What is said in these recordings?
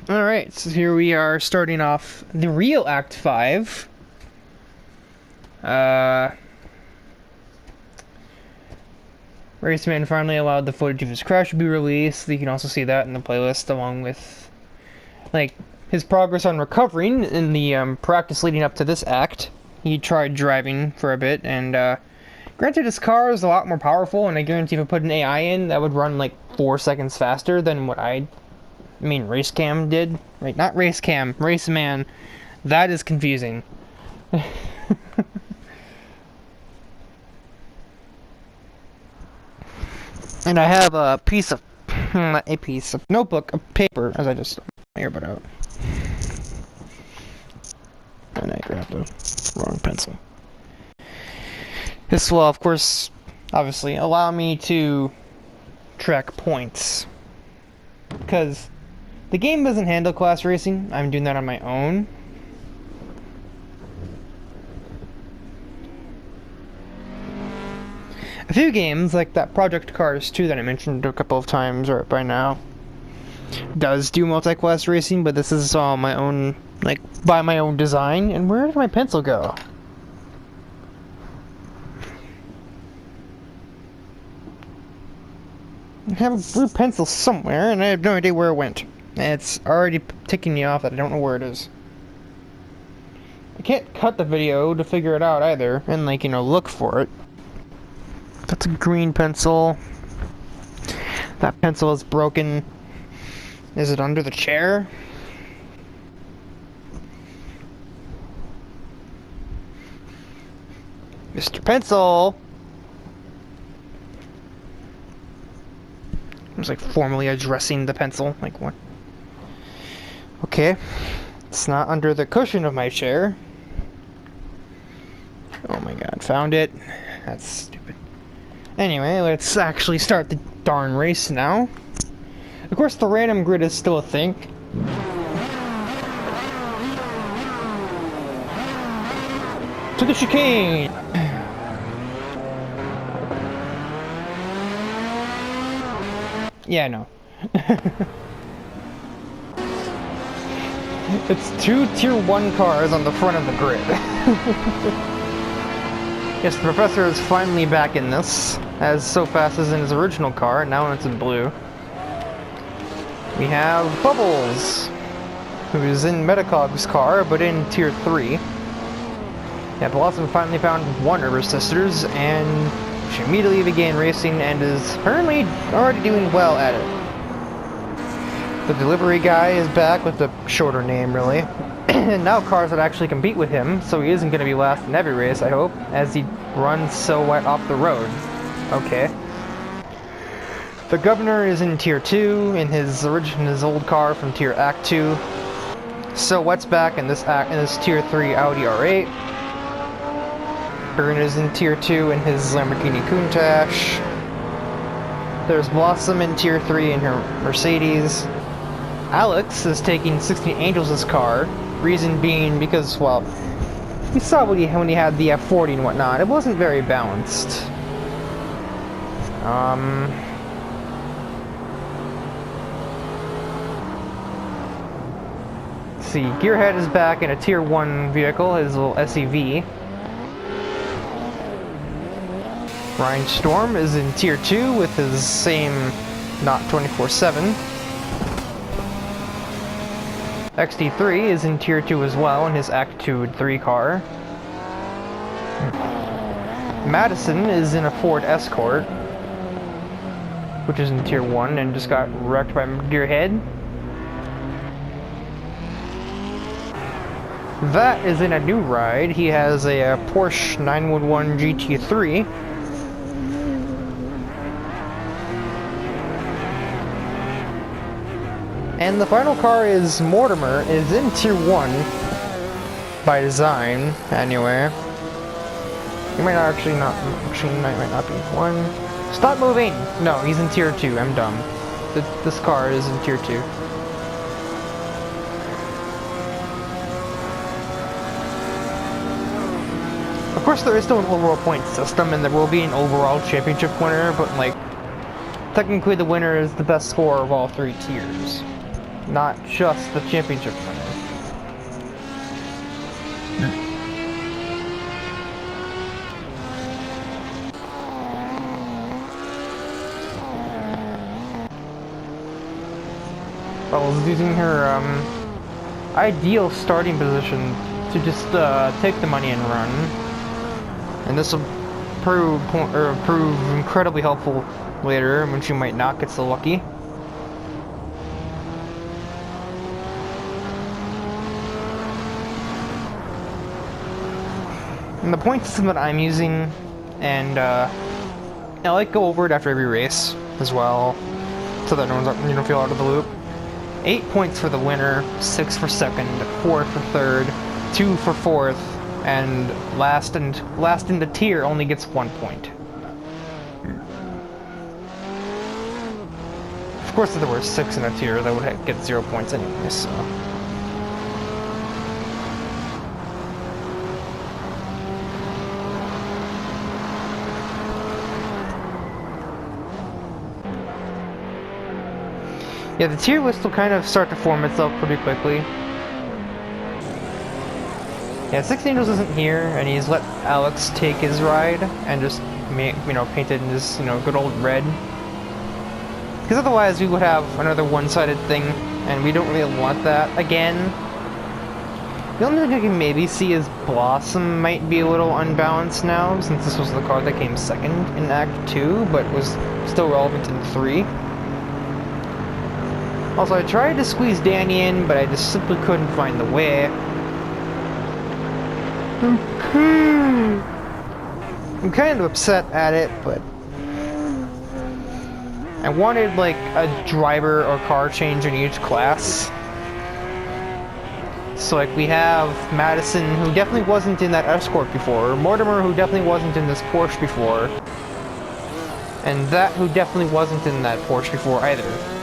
Alright, so here we are starting off the real Act 5. Raceman finally allowed the footage of his crash to be released. You can also see that in the playlist, along with, like, his progress on recovering in the practice leading up to this act. He tried driving for a bit, and granted his car is a lot more powerful, and I guarantee if I put an AI in, that would run like 4 seconds faster than what Racecam did. Right, not Racecam, Raceman. That is confusing. And I have a piece of notebook, of paper, as I just my earbud out. And I grabbed the wrong pencil. This will, of course, obviously allow me to track points. Because the game doesn't handle class racing. I'm doing that on my own. A few games, like that Project Cars 2 that I mentioned a couple of times right by now, does do multi-class racing, but this is all my own, like, by my own design. And where did my pencil go? I have a blue pencil somewhere, and I have no idea where it went. And it's already ticking me off that I don't know where it is. I can't cut the video to figure it out either, and, like, look for it. That's a green pencil. That pencil is broken. Is it under the chair? Mr. Pencil! I was like formally addressing the pencil. Like, what? Okay. It's not under the cushion of my chair. Oh my god, found it. That's stupid. Anyway, let's actually start the darn race now. Of course, the random grid is still a thing. To the chicane! Yeah, no. It's 2 Tier 1 cars on the front of the grid. Yes, the professor is finally back in this, as so fast as in his original car, now it's in blue. We have Bubbles, who's in Metacog's car, but in Tier 3. Yeah, Blossom finally found one of her sisters, and she immediately began racing and is apparently already doing well at it. The delivery guy is back with a shorter name, really. And now cars that actually compete with him, so he isn't going to be last in every race, I hope, as he runs so wet off the road. Okay. The governor is in Tier 2 in his old car from Tier Act 2. So wet's back in this Tier 3 Audi R8. Byrne is in Tier 2 in his Lamborghini Countach. There's Blossom in Tier 3 in her Mercedes. Alex is taking 16 Angels' car. Reason being because, well, we saw when he had the F40 and whatnot. It wasn't very balanced. Let's see, Gearhead is back in a Tier 1 vehicle, his little SUV. Ryan Storm is in Tier 2 with his same not 24/7. XD3 is in Tier 2 as well in his Act 2 and 3 car. Madison is in a Ford Escort, which is in Tier 1 and just got wrecked by Gearhead. That is in a new ride. He has a Porsche 911 GT3. And the final car is Mortimer, is in Tier 1 by design, anyway. He might not might not be. One. Stop moving! No, he's in Tier 2, I'm dumb. This car is in Tier 2. Of course, there is still an overall point system, and there will be an overall championship winner, but, like, technically the winner is the best score of all 3 tiers. not just the championship winner. Bubbles using her ideal starting position to just take the money and run, and this will prove incredibly helpful later when she might not get so lucky. And the point system that I'm using, and I like go over it after every race as well, so that you don't feel out of the loop. 8 points for the winner, 6 for second, 4 for third, 2 for fourth, and last in the tier only gets 1 point. Of course, if there were 6 in a tier, that would get 0 points anyway, so. Yeah, the tier list will kind of start to form itself pretty quickly. Yeah, 6 Angels isn't here, and he's let Alex take his ride and just, paint it in this, good old red. Because otherwise we would have another one-sided thing, and we don't really want that again. The only thing I can maybe see is Blossom might be a little unbalanced now, since this was the card that came second in Act 2, but was still relevant in 3. Also, I tried to squeeze Danny in, but I just simply couldn't find the way. I'm kind of upset at it, but I wanted like a driver or car change in each class. So like we have Madison, who definitely wasn't in that Escort before, Mortimer, who definitely wasn't in this Porsche before, and that who definitely wasn't in that Porsche before either.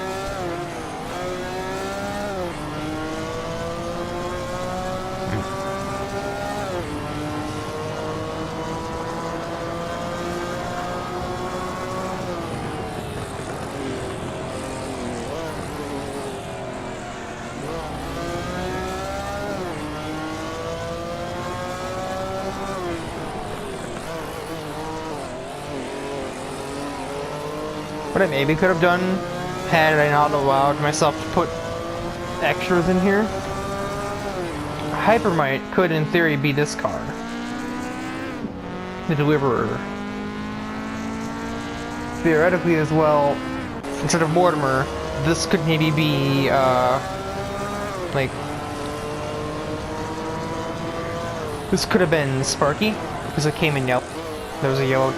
What I maybe could have done, had I not allowed myself to put extras in here, Hypermite could in theory be this car. The Deliverer. Theoretically as well, instead of Mortimer, this could maybe be, like... This could have been Sparky, because it came in yellow. There was a yellow...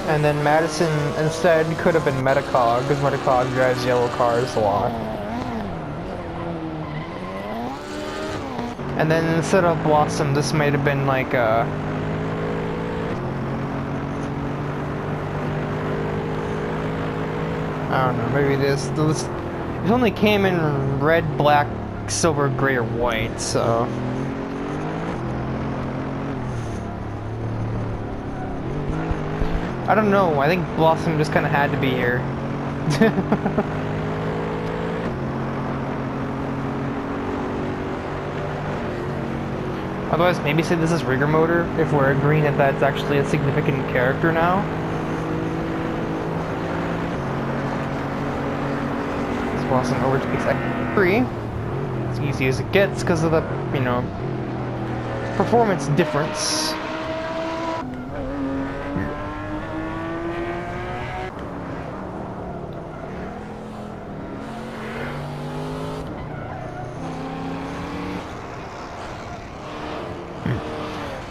And then Madison instead could have been Metacog, because Metacog drives yellow cars a lot. And then instead of Blossom, this might have been like a... I don't know, maybe this it only came in red, black, silver, gray, or white, so... I don't know, I think Blossom just kind of had to be here. Otherwise, maybe say this is Rigger Motor, if we're agreeing that that's actually a significant character now. This Blossom overtakes Act 3. It's easy as it gets because of the, performance difference.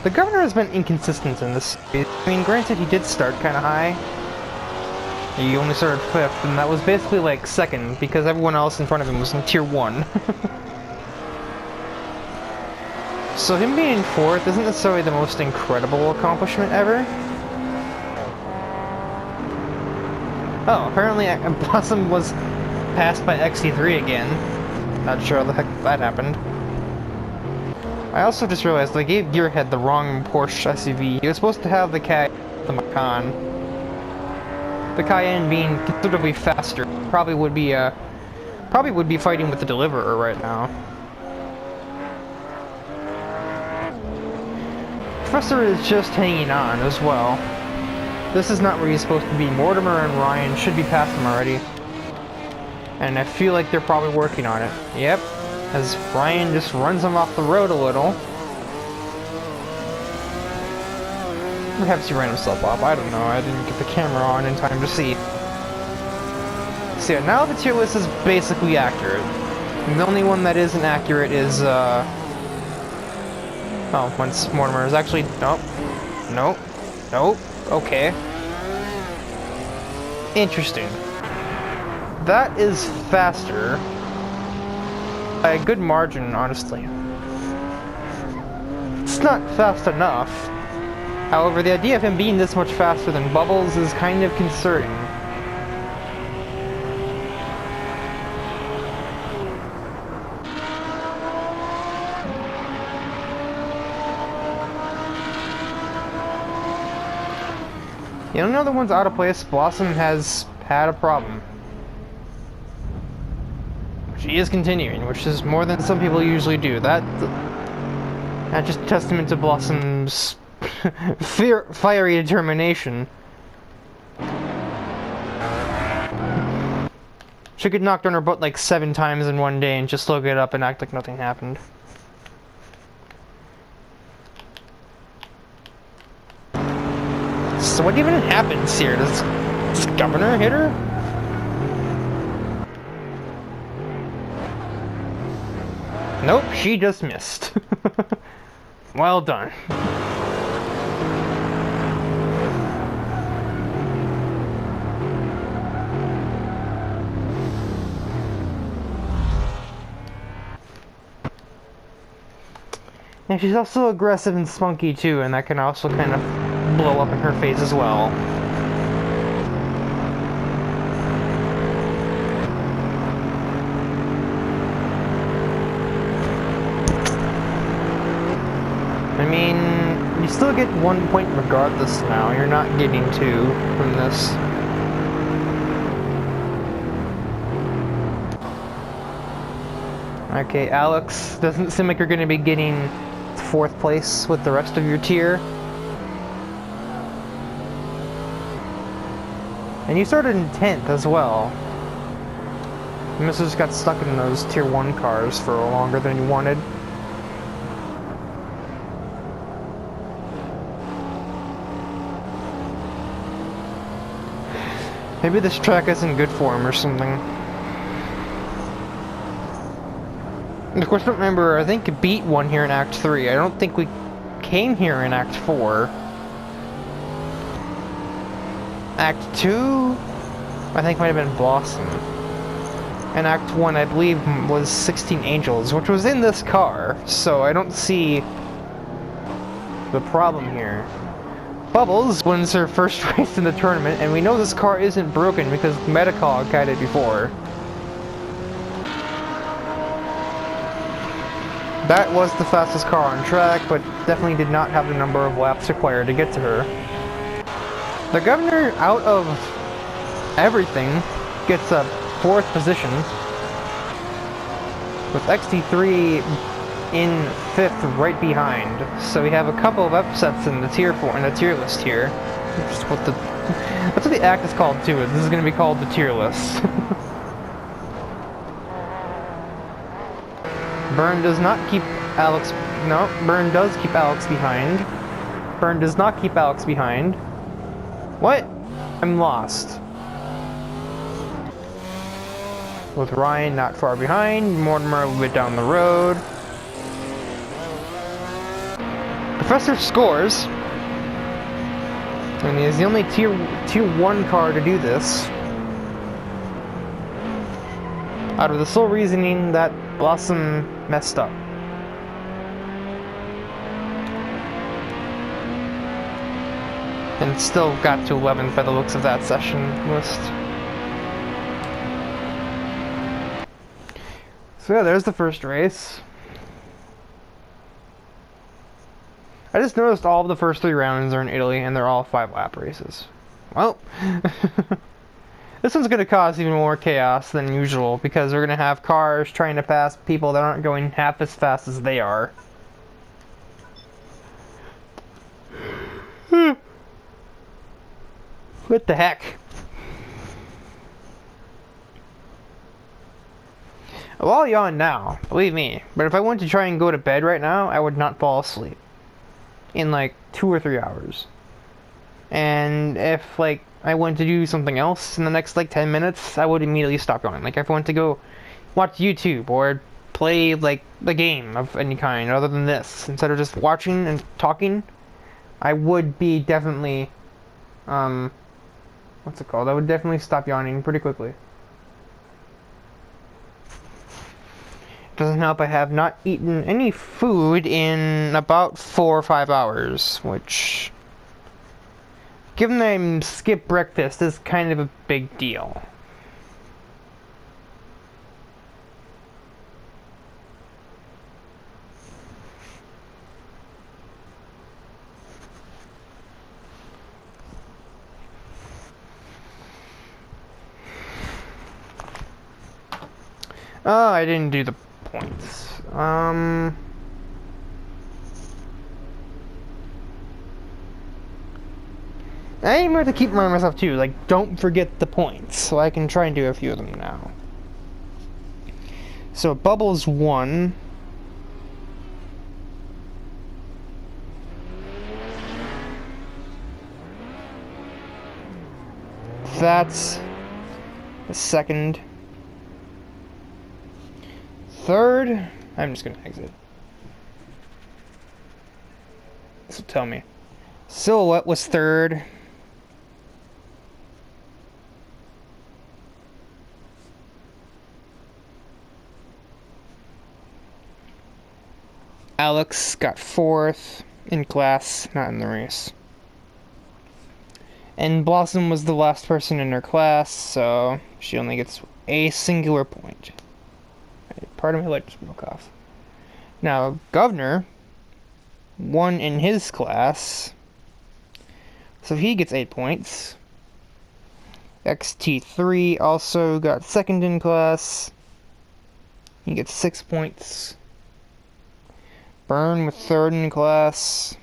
The governor has been inconsistent in this series. I mean, granted, he did start kind of high. He only started 5th, and that was basically like 2nd, because everyone else in front of him was in Tier 1. So him being 4th isn't necessarily the most incredible accomplishment ever. Oh, apparently Blossom was passed by XC3 again. Not sure how the heck that happened. I also just realized they gave Gearhead the wrong Porsche SUV. He was supposed to have the Macan. the Cayenne being considerably faster, probably would be fighting with the Deliverer right now. Professor is just hanging on as well. This is not where he's supposed to be. Mortimer and Ryan should be past him already. And I feel like they're probably working on it. Yep, as Ryan just runs him off the road a little. Perhaps he ran himself off, I don't know. I didn't get the camera on in time to see. So yeah, now the tier list is basically accurate. The only one that isn't accurate is, oh, once Mortimer is actually... Nope. Nope. Nope. Okay. Interesting. That is faster. By a good margin, honestly. It's not fast enough. However, the idea of him being this much faster than Bubbles is kind of concerning. The only other one's out of place. Blossom has had a problem. She is continuing, which is more than some people usually do. That's just a testament to Blossom's fiery determination. She could knock down her butt like 7 times in one day and just still get up and act like nothing happened. So what even happens here? Does Governor hit her? Nope, she just missed. Well done. And she's also aggressive and spunky too, and that can also kind of blow up in her face as well. I mean, you still get 1 point regardless now. You're not getting 2 from this. Okay, Alex, doesn't seem like you're going to be getting 4th place with the rest of your tier. And you started in 10th as well. You must have just got stuck in those tier 1 cars for longer than you wanted. Maybe this track isn't good for him or something. And of course, don't remember, I think Beat won here in Act 3. I don't think we came here in Act 4. Act 2, I think might have been Blossom. And Act 1, I believe, was 16 Angels, which was in this car, so I don't see the problem here. Bubbles wins her first race in the tournament, and we know this car isn't broken because Metacog had it before. That was the fastest car on track, but definitely did not have the number of laps required to get to her. The Governor, out of everything, gets a 4th position, with XT3 in 5th right behind. So we have a couple of upsets in the tier list here. That's what the act is called too. This is going to be called the tier list. Byrne does not keep Alex. No, Byrne does keep Alex behind. Byrne does not keep Alex behind. What? I'm lost. With Ryan not far behind, Mortimer a little bit down the road. Professor scores, and he is the only tier 1 car to do this. Out of the sole reasoning that Blossom messed up. And still got to 11th by the looks of that session list. So yeah, there's the first race. I just noticed all of the first 3 rounds are in Italy, and they're all 5-lap races. Well... This one's gonna cause even more chaos than usual because we're gonna have cars trying to pass people that aren't going half as fast as they are. What the heck? Well, I'll yawn now, believe me. But if I went to try and go to bed right now, I would not fall asleep in like 2 or 3 hours. And if like I went to do something else in the next like 10 minutes, I would immediately stop yawning. Like if I went to go watch YouTube or play like the game of any kind other than this, instead of just watching and talking, I would be definitely what's it called? I would definitely stop yawning pretty quickly. Doesn't help I have not eaten any food in about 4 or 5 hours, which, given that I skipped breakfast, is kind of a big deal. Oh, I didn't do the points. I am going to keep reminding myself too, like, don't forget the points, so I can try and do a few of them now. So, Bubbles 1. That's the second. Third, I'm just gonna exit. This will tell me. Silhouette was third. Alex got fourth in class, not in the race. And Blossom was the last person in her class, so she only gets a singular point. Part of my leg just broke off. Now, Governor won in his class, so he gets 8 points. XT3 also got second in class. He gets 6 points. Burn with third in class,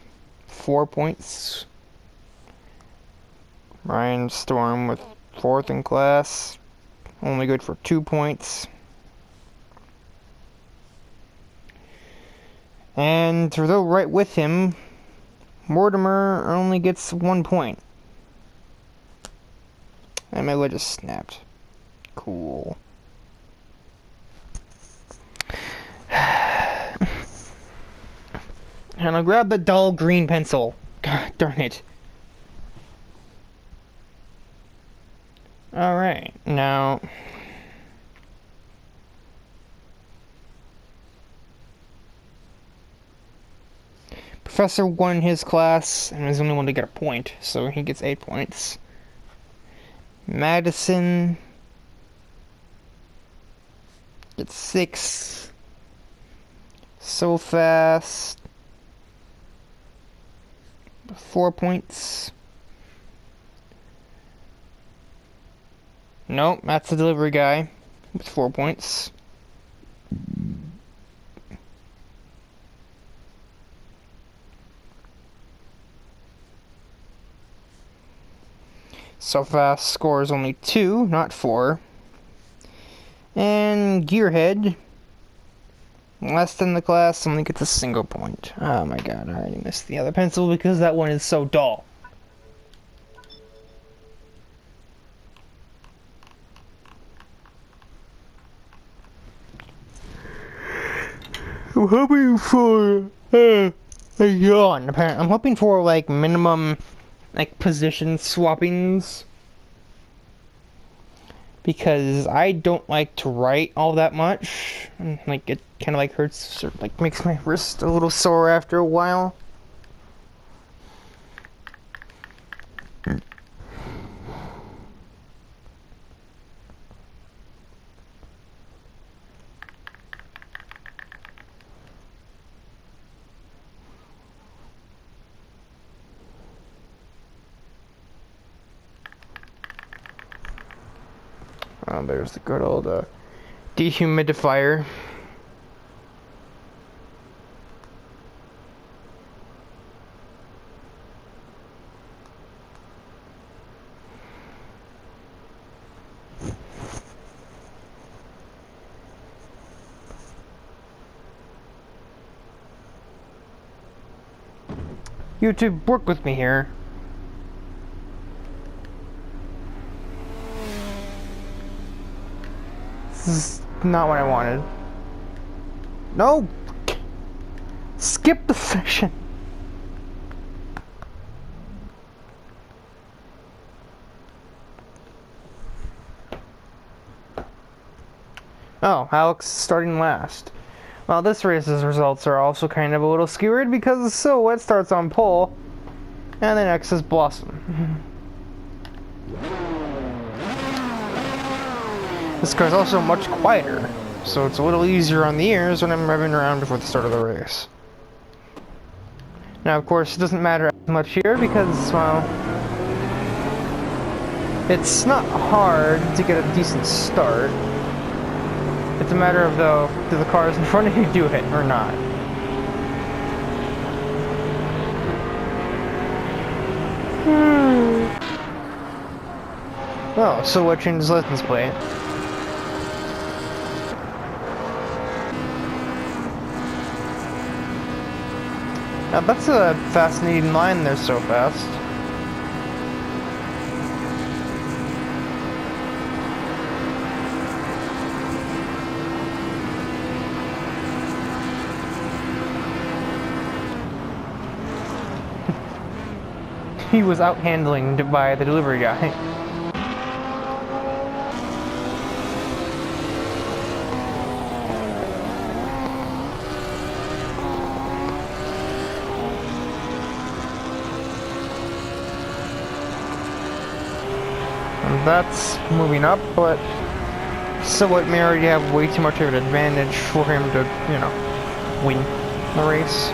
4 points. Ryan Storm with fourth in class, only good for 2 points. And to go right with him, Mortimer only gets 1 point. And my leg just snapped. Cool. And I'll grab the dull green pencil. God darn it. Alright, now... Professor won his class and was the only one to get a point, so he gets 8 points. Madison gets 6. So Fast 4 points. Nope, that's the delivery guy with 4 points. So Fast scores only 2, not 4. And Gearhead, last in the class, only gets a single point. Oh my god, I already missed the other pencil because that one is so dull. I'm hoping for a yawn, apparently. I'm hoping for like minimum like position swappings, because I don't like to write all that much. Like it kind of like hurts, or like makes my wrist a little sore after a while. Oh, there's the good old dehumidifier. YouTube, work with me here. This is not what I wanted. No! Skip the session! Oh, Alex is starting last. Well, this race's results are also kind of a little skewered because Silhouette starts on pole, and then next is Blossom. This car's also much quieter, so it's a little easier on the ears when I'm revving around before the start of the race. Now, of course, it doesn't matter as much here because, well, it's not hard to get a decent start. It's a matter of, though, do the cars in front of you do it or not? Oh, so what changed his license plate? Now that's a fascinating line there so fast. He was out handling by the delivery guy. And that's moving up, but Silhouette may already have way too much of an advantage for him to, you know, win the race.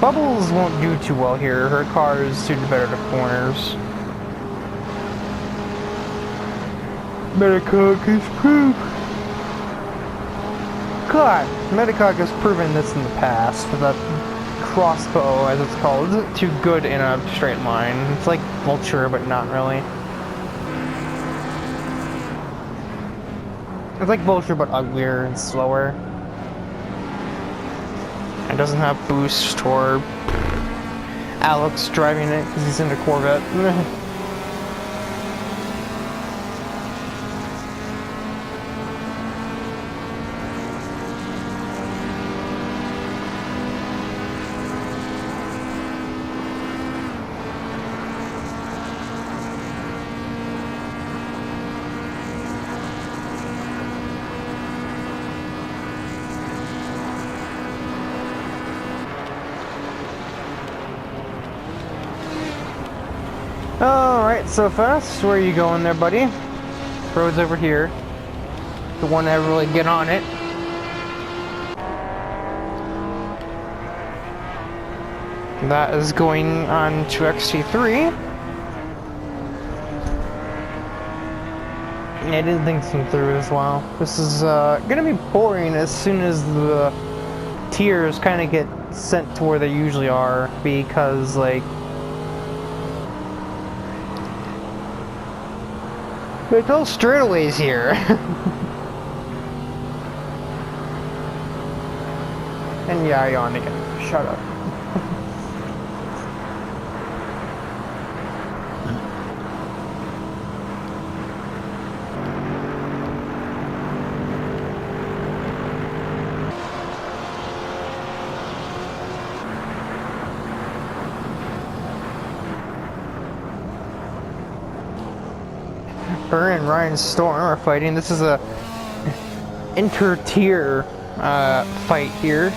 Bubbles won't do too well here. Her car is suited better to corners. Medicock is proof. God, Medicock has proven this in the past. That crossbow, as it's called, isn't too good in a straight line. It's like Vulture, but not really. It's like Vulture, but uglier and slower. It doesn't have boost or Alex driving it because he's in a Corvette. Alright, so fast. Where are you going there, buddy? Road's over here. The one to ever really get on it. That is going on to XT3. Yeah, I didn't think some through as well. This is gonna be boring as soon as the tiers kind of get sent to where they usually are, because like there's no straightaways here. And yeah, I yawned again. Shut up. Her and Ryan Storm are fighting. This is a inter-tier fight here.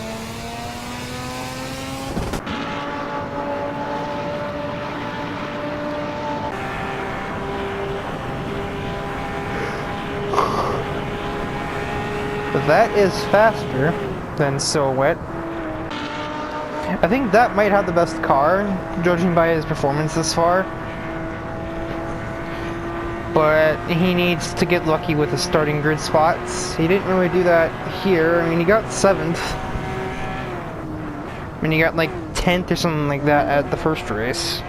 But that is faster than Silhouette. I think that might have the best car, judging by his performance this far. but he needs to get lucky with the starting grid spots. He didn't really do that here. I mean, he got 7th. I mean, he got like 10th or something like that at the first race.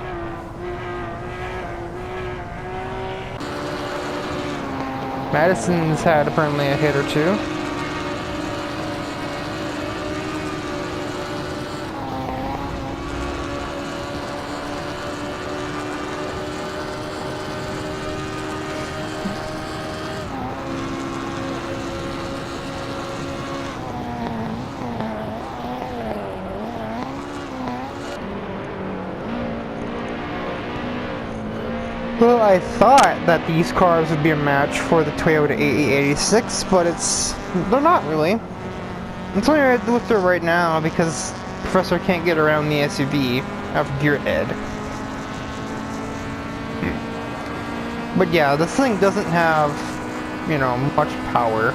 Madison's had apparently a hit or two. Well, I thought that these cars would be a match for the Toyota AE86, but they're not really. It's only right with her right now because Professor can't get around the SUV of Gearhead. But yeah, this thing doesn't have, you know, much power.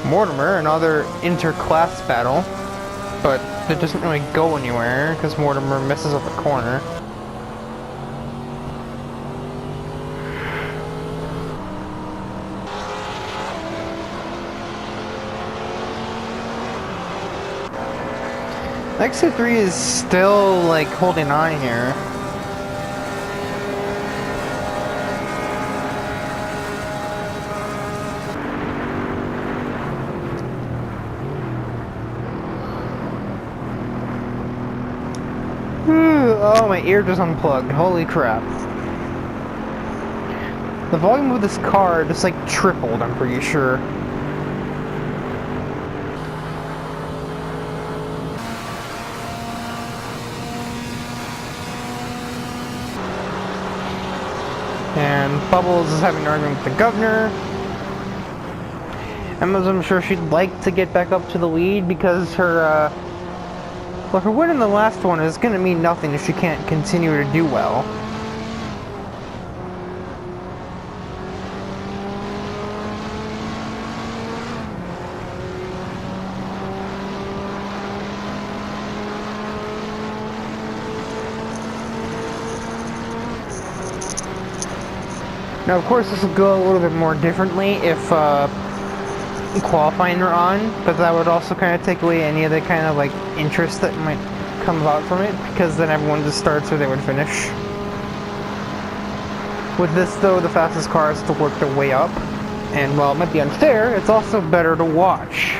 Mortimer, another inter-class battle, but it doesn't really go anywhere because Mortimer messes up a corner. XC3 is still like holding on here. Oh, my ear just unplugged. Holy crap. The volume of this car just like tripled, I'm pretty sure. And Bubbles is having an argument with the governor. Emma's, I'm sure she'd like to get back up to the lead because her, well, her win in the last one is going to mean nothing if she can't continue to do well. Now, of course, this will go a little bit more differently if qualifying are on, but that would also kind of take away any of the kind of like interest that might come about from it, because then everyone just starts where they would finish. With this though, the fastest cars to work their way up, and while it might be unfair, it's also better to watch.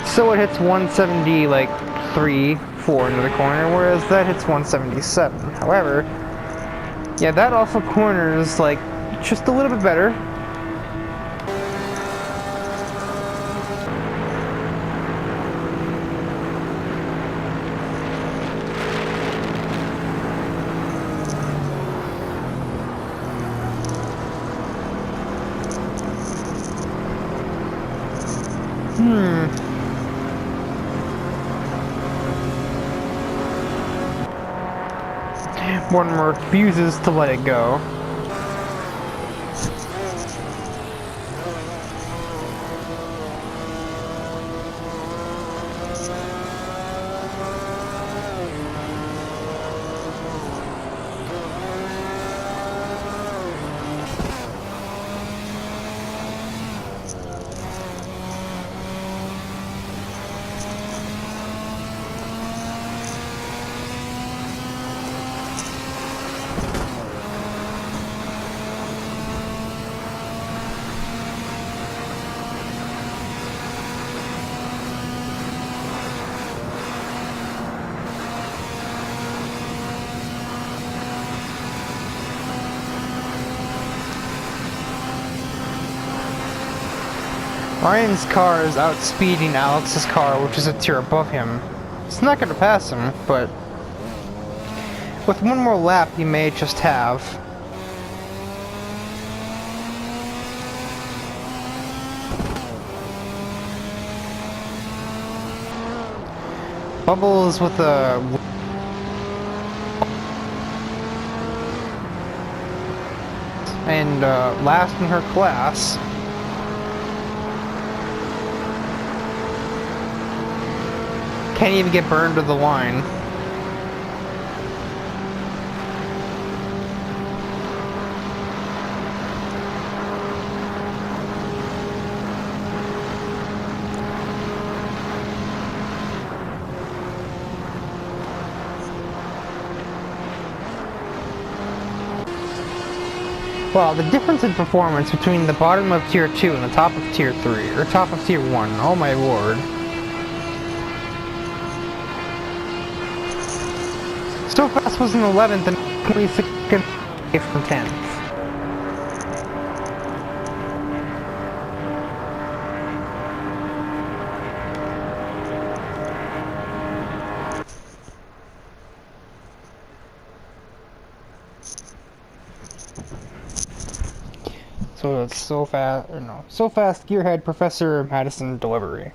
So it hits 170 like 3-4 into the corner, whereas that hits 177. However, yeah, that also corners like just a little bit better. Mortimer refuses to let it go. Ryan's car is outspeeding Alex's car, which is a tier above him. It's not going to pass him, but with one more lap, he may just have. Bubbles with a and last in her class. can't even get burned to the line. Well, the difference in performance between the bottom of Tier 2 and the top of Tier 3, or top of Tier 1, oh my lord. So fast was in 11th and 22nd from 10th. So it's so fast, or no, so fast gearhead Professor Madison delivery.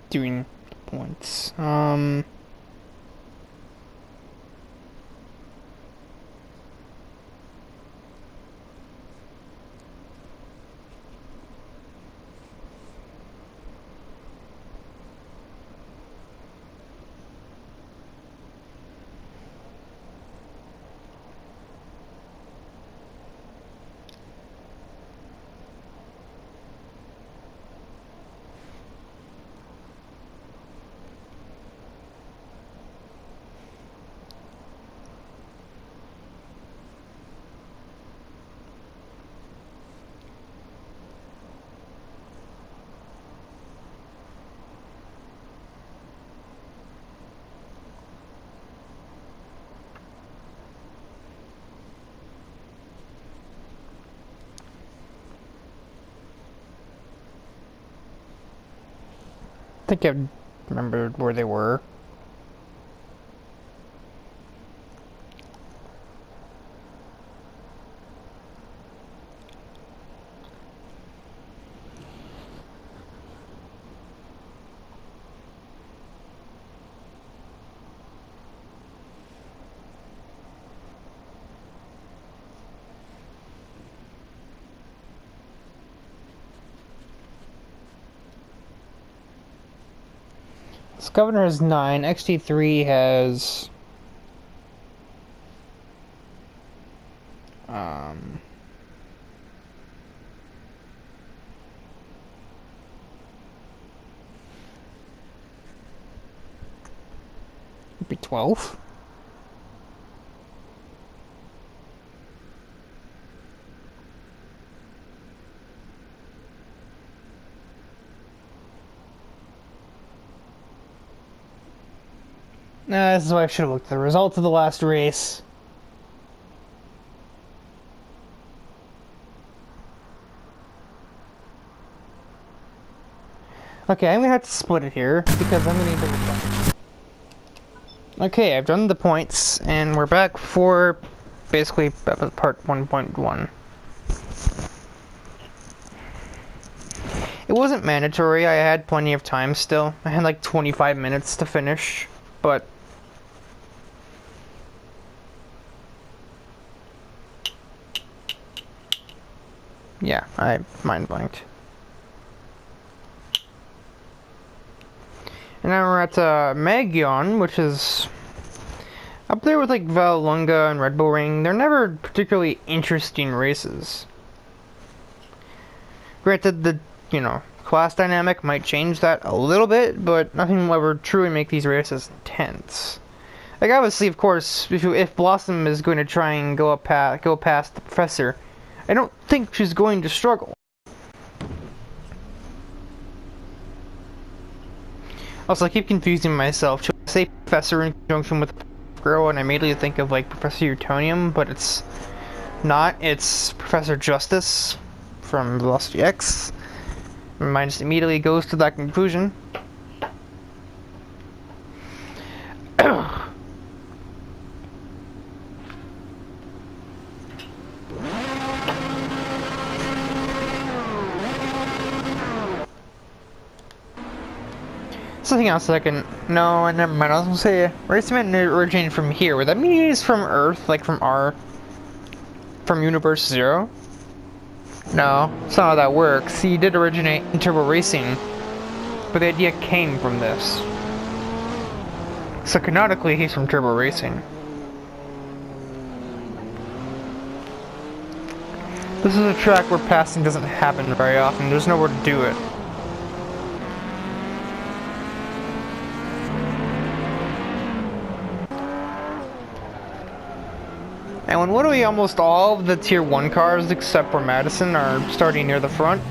Doing points. I think I remembered where they were. This governor has 9, XT3 has would be 12. This is why I should have looked at the results of the last race. Okay, I'm gonna have to split it here because I'm gonna need to reflect. Okay, I've done the points, and we're back for basically part 1.1. It wasn't mandatory, I had plenty of time still. I had like 25 minutes to finish, but yeah, I mind blanked. And now we're at Magyar, which is up there with like Vallelunga and Red Bull Ring. They're never particularly interesting races. Granted, the class dynamic might change that a little bit, but nothing will ever truly make these races intense. Like, obviously, of course, if Blossom is going to try and go past the professor, I don't think she's going to struggle. Also, I keep confusing myself. Should I say Professor in conjunction with Girl, and I immediately think of, like, Professor Utonium, but it's not. It's Professor Justice from Velocity X. My mind just immediately goes to that conclusion. Something else that I can... No, never mind. I was gonna say, Raceman originated from here. Would that mean he's from Earth? Like from from Universe Zero? No, that's not how that works. He did originate in Turbo Racing, but the idea came from this. So canonically, he's from Turbo Racing. This is a track where passing doesn't happen very often. There's nowhere to do it. And when literally almost all of the Tier 1 cars, except for Madison, are starting near the front,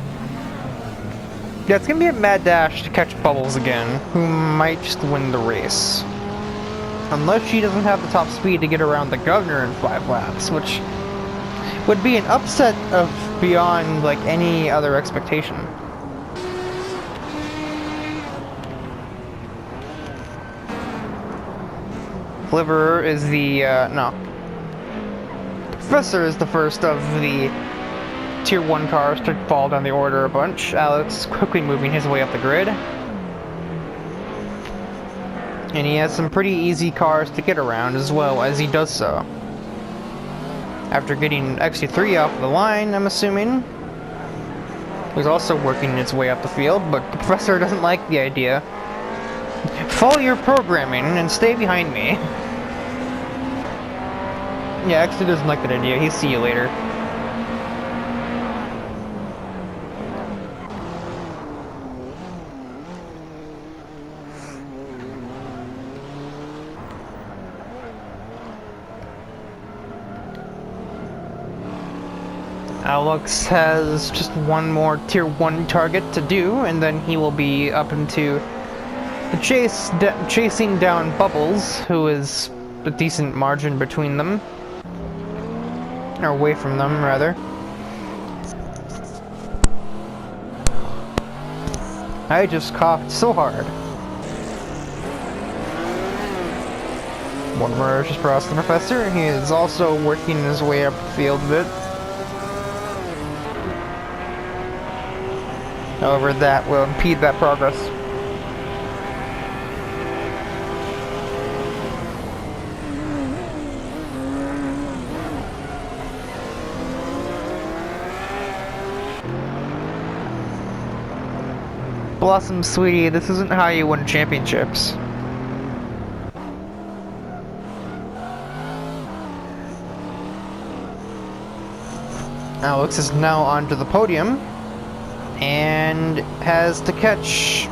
yeah, it's gonna be a mad dash to catch Bubbles again, who might just win the race. Unless she doesn't have the top speed to get around the Governor in 5 laps, which would be an upset of beyond, like, any other expectation. Deliverer is the, no. Professor is the first of the Tier 1 cars to fall down the order a bunch. Alex quickly moving his way up the grid. And he has some pretty easy cars to get around as well as he does so. After getting XT3 off the line, I'm assuming. He's also working his way up the field, but the Professor doesn't like the idea. Follow your programming and stay behind me. Yeah, XT doesn't like that idea. He'll see you later. Alex has just one more Tier 1 target to do, and then he will be up into the chasing down Bubbles, who is a decent margin between them. Or away from them, rather. I just coughed so hard. One more just across the Professor. He is also working his way up the field a bit. However, that will impede that progress. Blossom, sweetie, this isn't how you win championships. Alex is now onto the podium and has to catch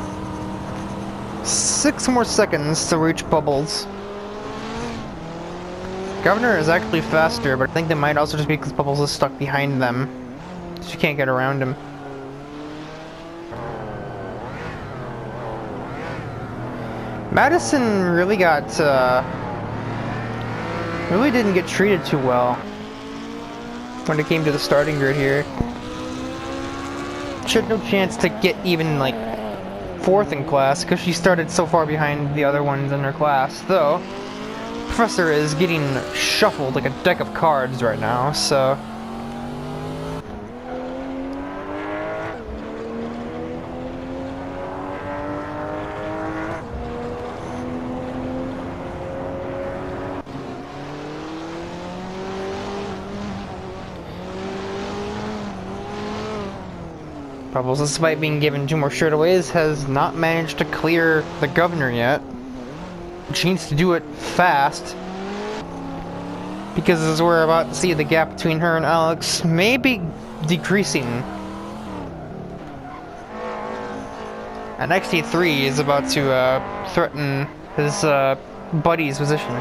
6 more seconds to reach Bubbles. Governor is actually faster, but I think that might also just be because Bubbles is stuck behind them. She can't get around him. Madison really really didn't get treated too well when it came to the starting grid here. She had no chance to get even, like, 4th in class because she started so far behind the other ones in her class, though Professor is getting shuffled like a deck of cards right now, so... Bubbles, despite being given 2 more straightaways, has not managed to clear the Governor yet. She needs to do it fast, because as we're about to see, the gap between her and Alex may be decreasing. And XT3 is about to threaten his buddy's position.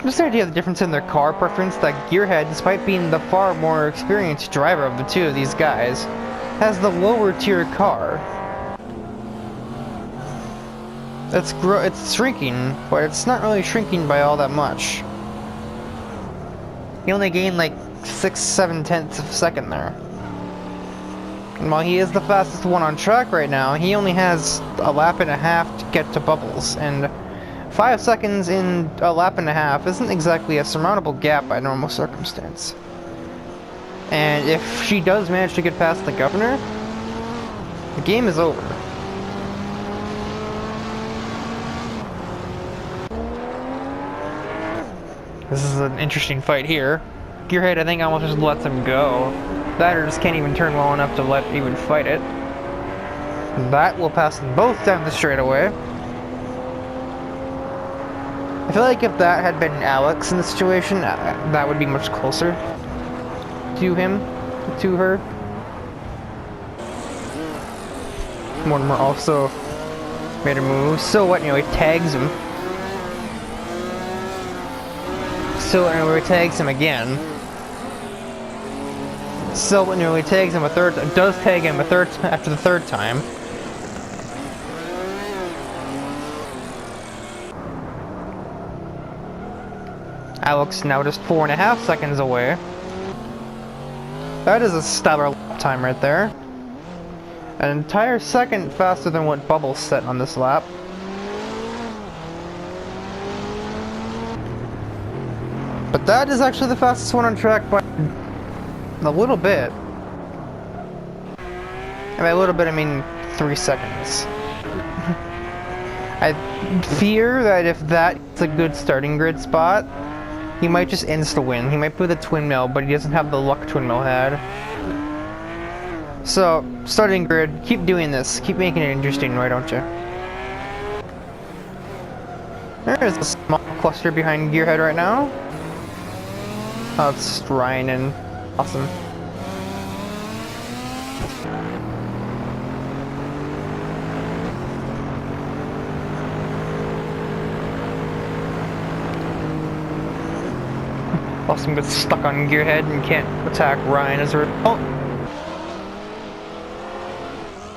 Just the idea of the difference in their car preference, that Gearhead, despite being the far more experienced driver of the two of these guys, has the lower tier car. It's shrinking, but it's not really shrinking by all that much. He only gained like 6-7 tenths of a second there. And while he is the fastest one on track right now, he only has a lap and a half to get to Bubbles, and 5 seconds in a lap and a half isn't exactly a surmountable gap by normal circumstance. And if she does manage to get past the governor, the game is over. This is an interesting fight here. Gearhead, I think, almost just lets him go. That or just can't even turn well enough to let even fight it. That will pass them both down the straightaway. I feel like if that had been Alex in the situation, that would be much closer to him, to her. Mortimer also made a move. So what, he tags him. So anyway, tags him again. So nearly tags him does tag him after the third time. Alex now just 4.5 seconds away. That is a stellar lap time right there. An entire second faster than what Bubbles set on this lap. But that is actually the fastest one on track by a little bit. And by a little bit, I mean 3 seconds. I fear that if that's a good starting grid spot, he might just insta-win. He might put the twin mill, but he doesn't have the luck twin mill had. So, starting grid, keep doing this. Keep making it interesting, why don't you? There's a small cluster behind Gearhead right now. Oh, it's Ryan and Awesome. Awesome gets stuck on Gearhead and can't attack Ryan as a result.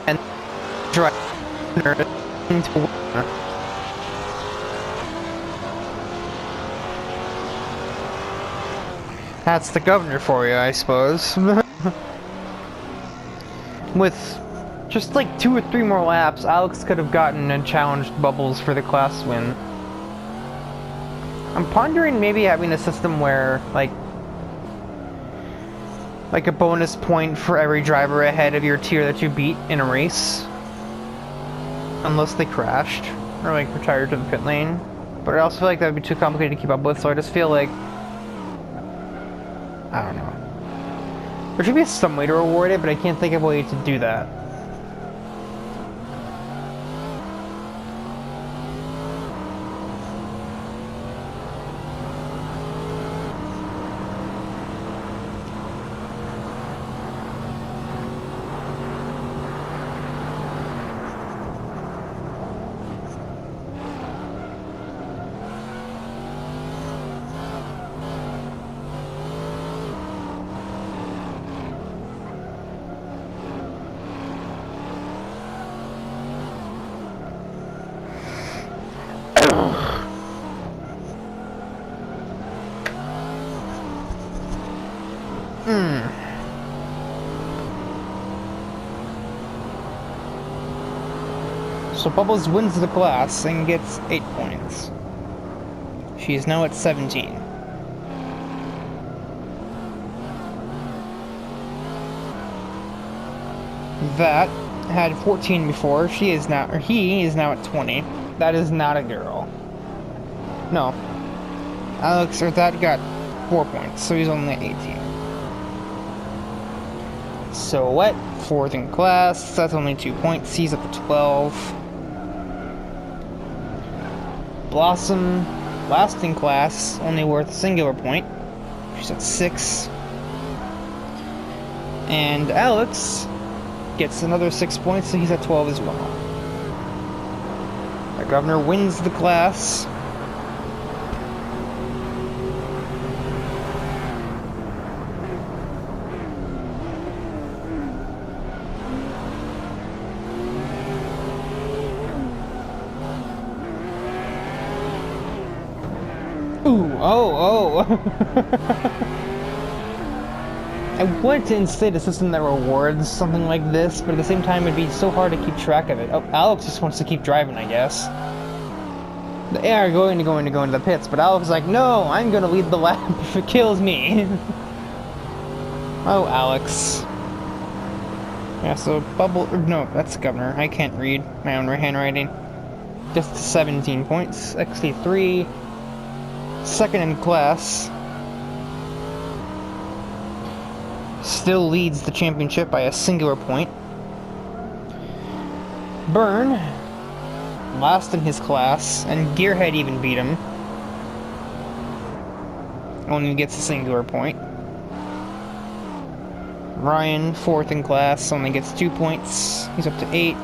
And drive into winner. That's the governor for you, I suppose. With just like 2 or 3 more laps, Alex could have gotten and challenged Bubbles for the class win. I'm pondering maybe having a system where, like a bonus point for every driver ahead of your tier that you beat in a race. Unless they crashed, or like retired to the pit lane. But I also feel like that would be too complicated to keep up with, so I just feel like, I don't know. There should be some way to reward it, but I can't think of a way to do that. So Bubbles wins the class and gets 8 points. She is now at 17. That had 14 before. He is now at 20. That is not a girl. No. Alex, or that got 4 points, so he's only at 18. Silhouette, 4th in class, that's only 2 points, he's up to 12. Blossom, last in class, only worth a singular point, she's at 6. And Alex gets another 6 points, so he's at 12 as well. The governor wins the class. Ooh, oh. I wanted to instate a system that rewards something like this, but at the same time it'd be so hard to keep track of it. Oh, Alex just wants to keep driving, I guess. They are going to go into the pits, but Alex is like, no, I'm going to lead the lap if it kills me. Oh, Alex. Yeah, so Bubble... No, that's Governor. I can't read my own handwriting. Just 17 points. XT3. Second in class. Still leads the championship by a singular point. Burn, last in his class, and Gearhead even beat him. Only gets a singular point. Ryan, fourth in class, only gets 2 points. He's up to 8.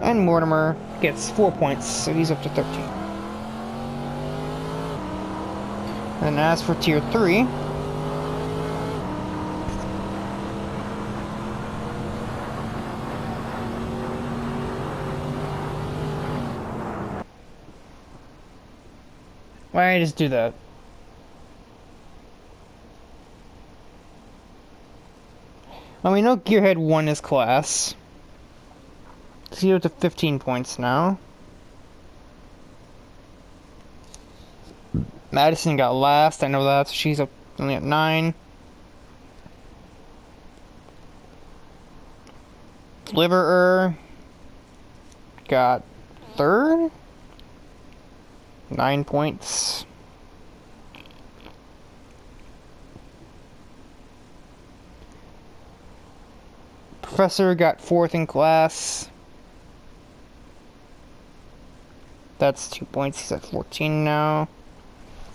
And Mortimer gets 4 points, so he's up to 13. And as for Tier 3... Why did I just do that? Well, we know Gearhead won his class. So he's up to 15 points now. Madison got last, I know that, so she's up only at 9. Deliverer got 3rd? 9 points. Professor got 4th in class. That's 2 points. He's at 14 now.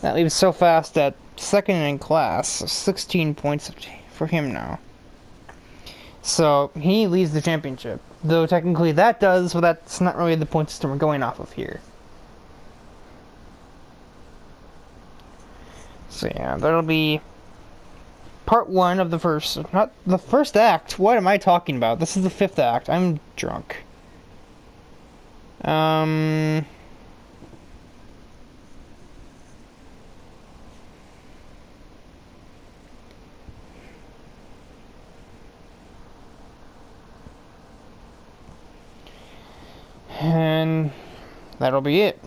That leaves so fast at 2nd in class. So 16 points for him now. So he leads the championship. Though technically that does, but that's not really the point system we're going off of here. So yeah, that'll be part 1 of the first, not the first act. What am I talking about? This is the 5th act. I'm drunk. And that'll be it.